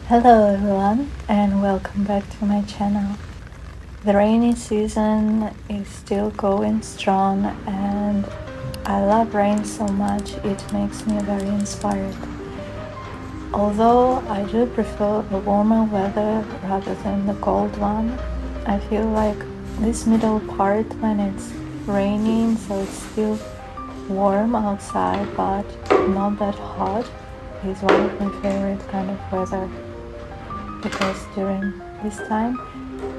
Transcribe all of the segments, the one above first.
Hello everyone and welcome back to my channel. The rainy season is still going strong and I love rain so much it makes me very inspired. Although I do prefer the warmer weather rather than the cold one, I feel like this middle part when it's raining, so it's still warm outside but not that hot, is one of my favorite kind of weather. Because during this time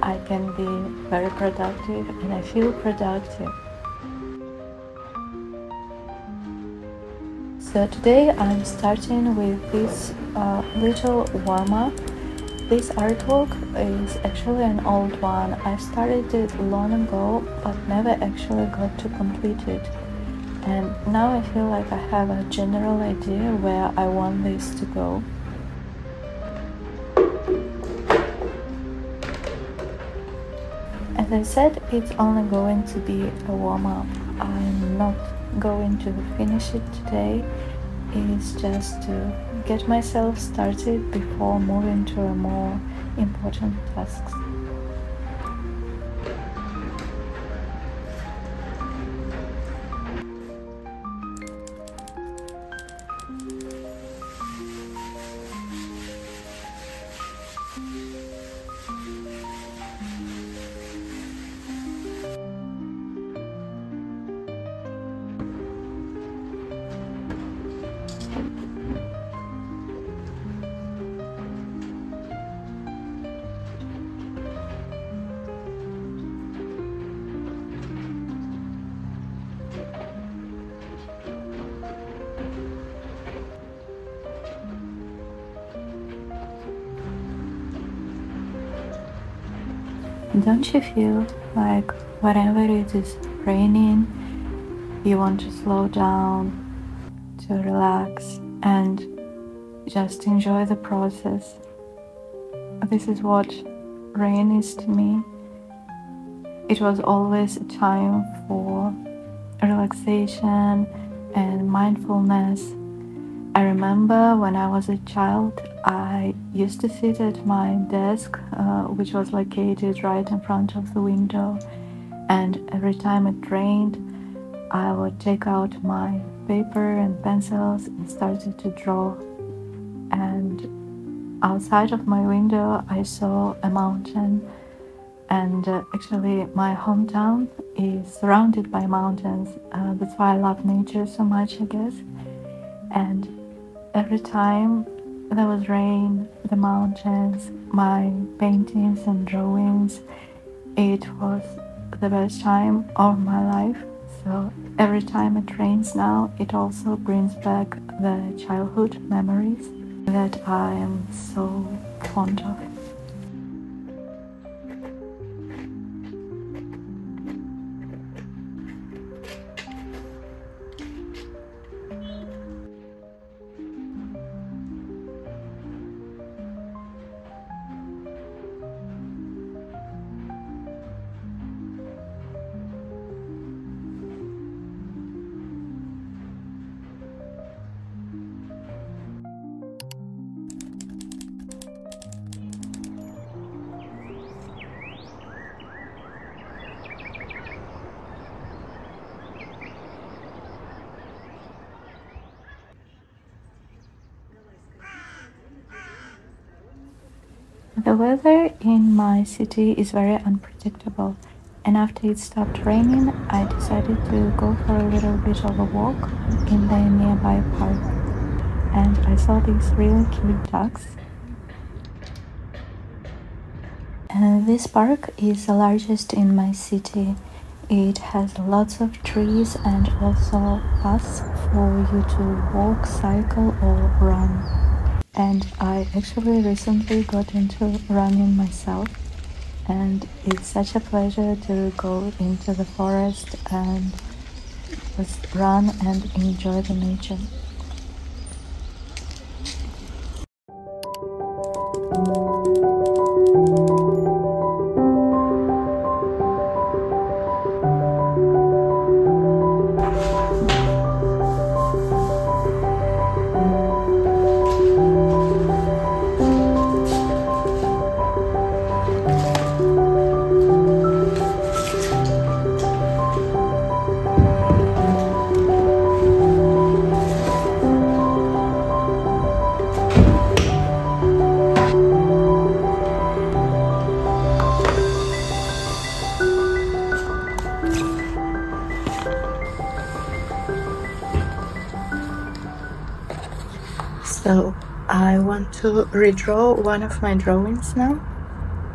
I can be very productive and I feel productive. So today I'm starting with this little warm-up. This artwork is actually an old one. I started it long ago but never actually got to complete it. And now I feel like I have a general idea where I want this to go. As I said, it's only going to be a warm-up. I'm not going to finish it today. It's just to get myself started before moving to a more important tasks. Don't you feel like whenever it is raining, you want to slow down, to relax and just enjoy the process? This is what rain is to me. It was always a time for relaxation and mindfulness. I remember when I was a child, I used to sit at my desk, which was located right in front of the window, and every time it rained, I would take out my paper and pencils and started to draw. And outside of my window, I saw a mountain, and actually my hometown is surrounded by mountains. That's why I love nature so much, I guess. And every time there was rain, the mountains, my paintings and drawings, it was the best time of my life. So every time it rains now, it also brings back the childhood memories that I am so fond of. The weather in my city is very unpredictable, and after it stopped raining, I decided to go for a little bit of a walk in the nearby park, and I saw these really cute ducks. And this park is the largest in my city. It has lots of trees and also paths for you to walk, cycle or run. And I actually recently got into running myself, and it's such a pleasure to go into the forest and just run and enjoy the nature. So I want to redraw one of my drawings now.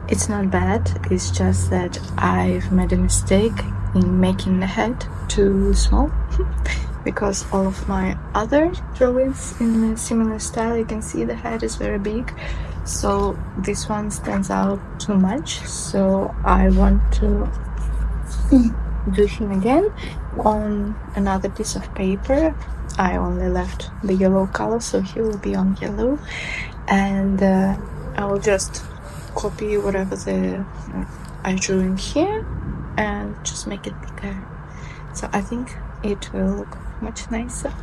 It's not bad, it's just that I've made a mistake in making the head too small because all of my other drawings in a similar style, you can see the head is very big, so this one stands out too much. So I want to do him again on another piece of paper. I only left the yellow color, so he will be on yellow, and I will just copy whatever I drew in here and just make it bigger. So I think it will look much nicer.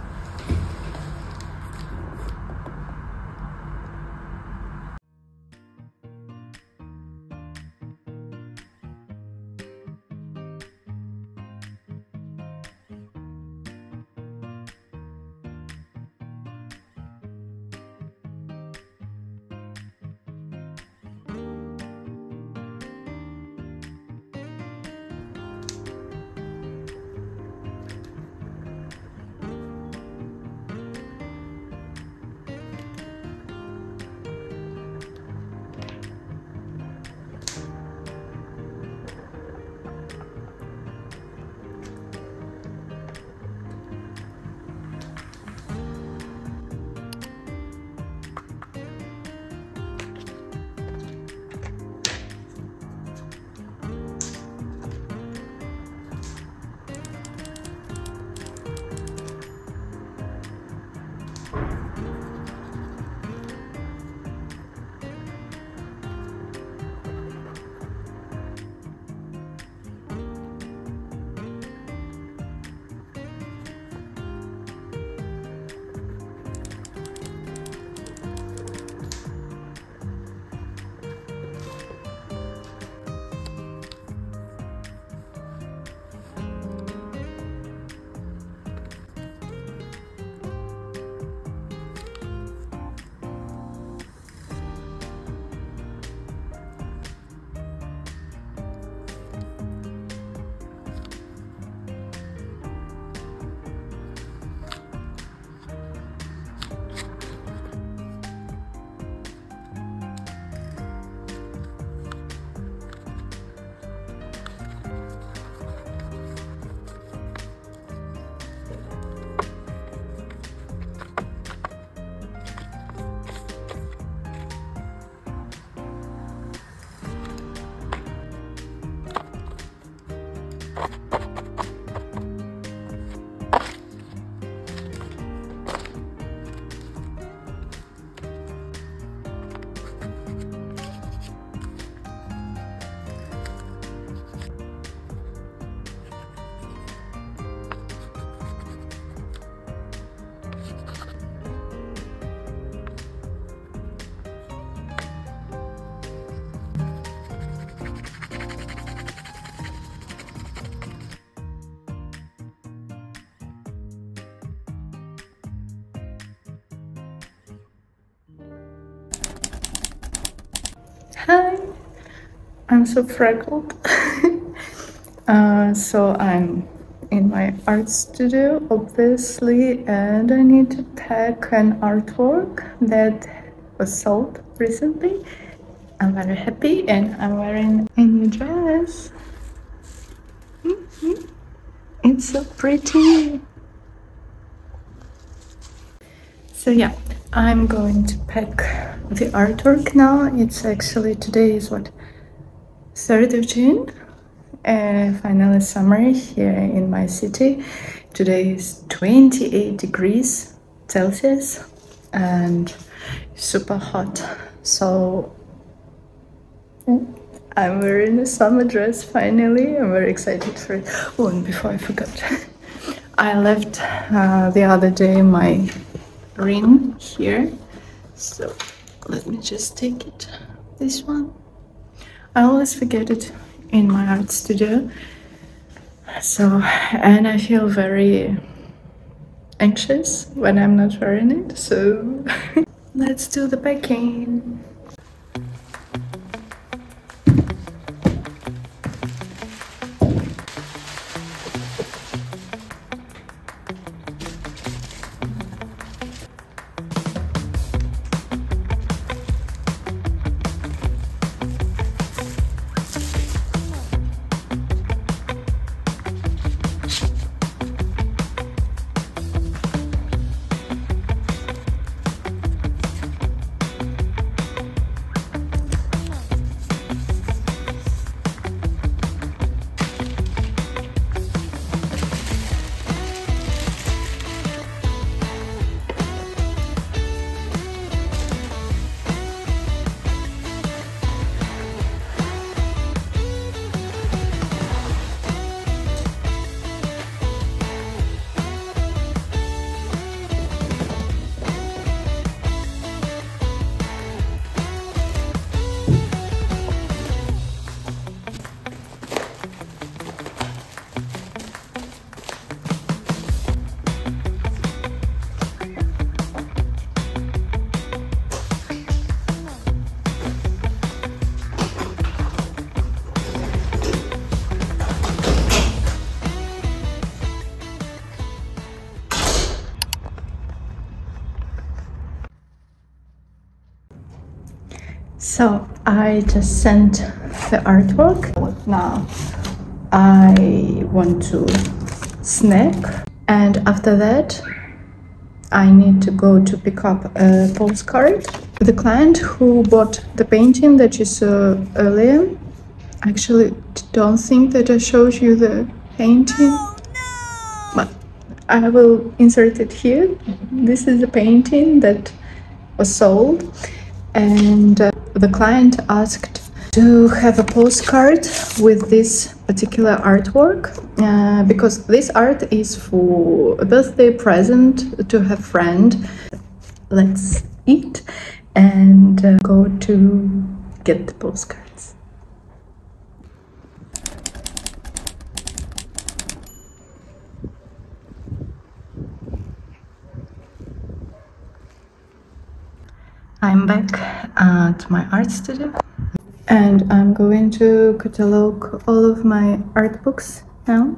Hi, I'm so freckled. So I'm in my art studio, obviously, and I need to pack an artwork that was sold recently. I'm very happy, and I'm wearing a new dress. It's so pretty. So yeah, I'm going to pack the artwork now. It's actually, today is what, 3rd of June? Finally summer here in my city. Today is 28 degrees Celsius and super hot. So I'm wearing a summer dress finally. I'm very excited for it. Oh, and before I forgot, I left the other day my ring here, so let me just take it. This one, I always forget it in my art studio, so, and I feel very anxious when I'm not wearing it, so let's do the packing. So I just sent the artwork. Now I want to snack, and after that I need to go to pick up a postcard. The client who bought the painting that you saw earlier, I actually don't think that I showed you the painting, but I will insert it here. This is the painting that was sold, and the client asked to have a postcard with this particular artwork because this art is for a birthday present to her friend. Let's eat and go to get the postcards. I'm back at my art studio. And I'm going to catalogue all of my art books now.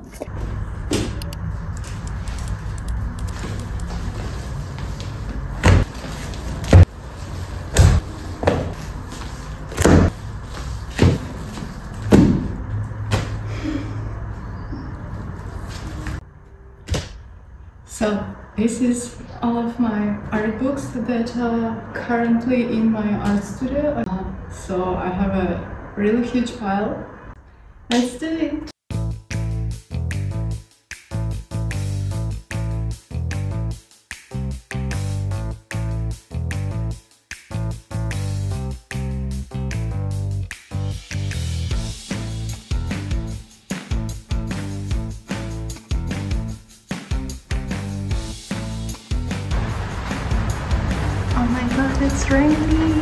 So this is all of my art books that are currently in my art studio. So I have a really huge pile. Let's do it! Oh my god, it's raining!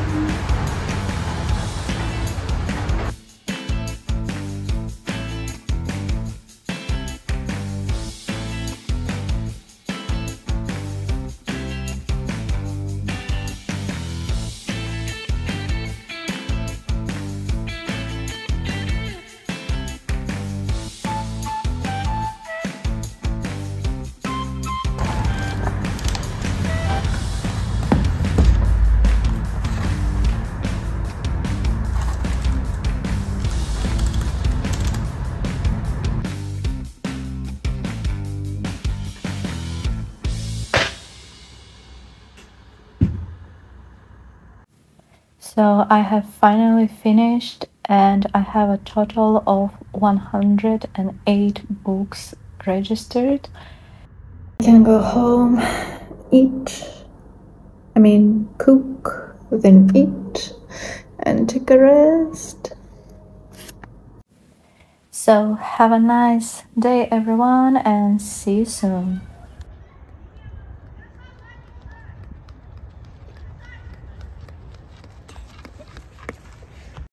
So I have finally finished, and I have a total of 108 books registered. I can go home, cook, then eat, and take a rest. So have a nice day, everyone, and see you soon.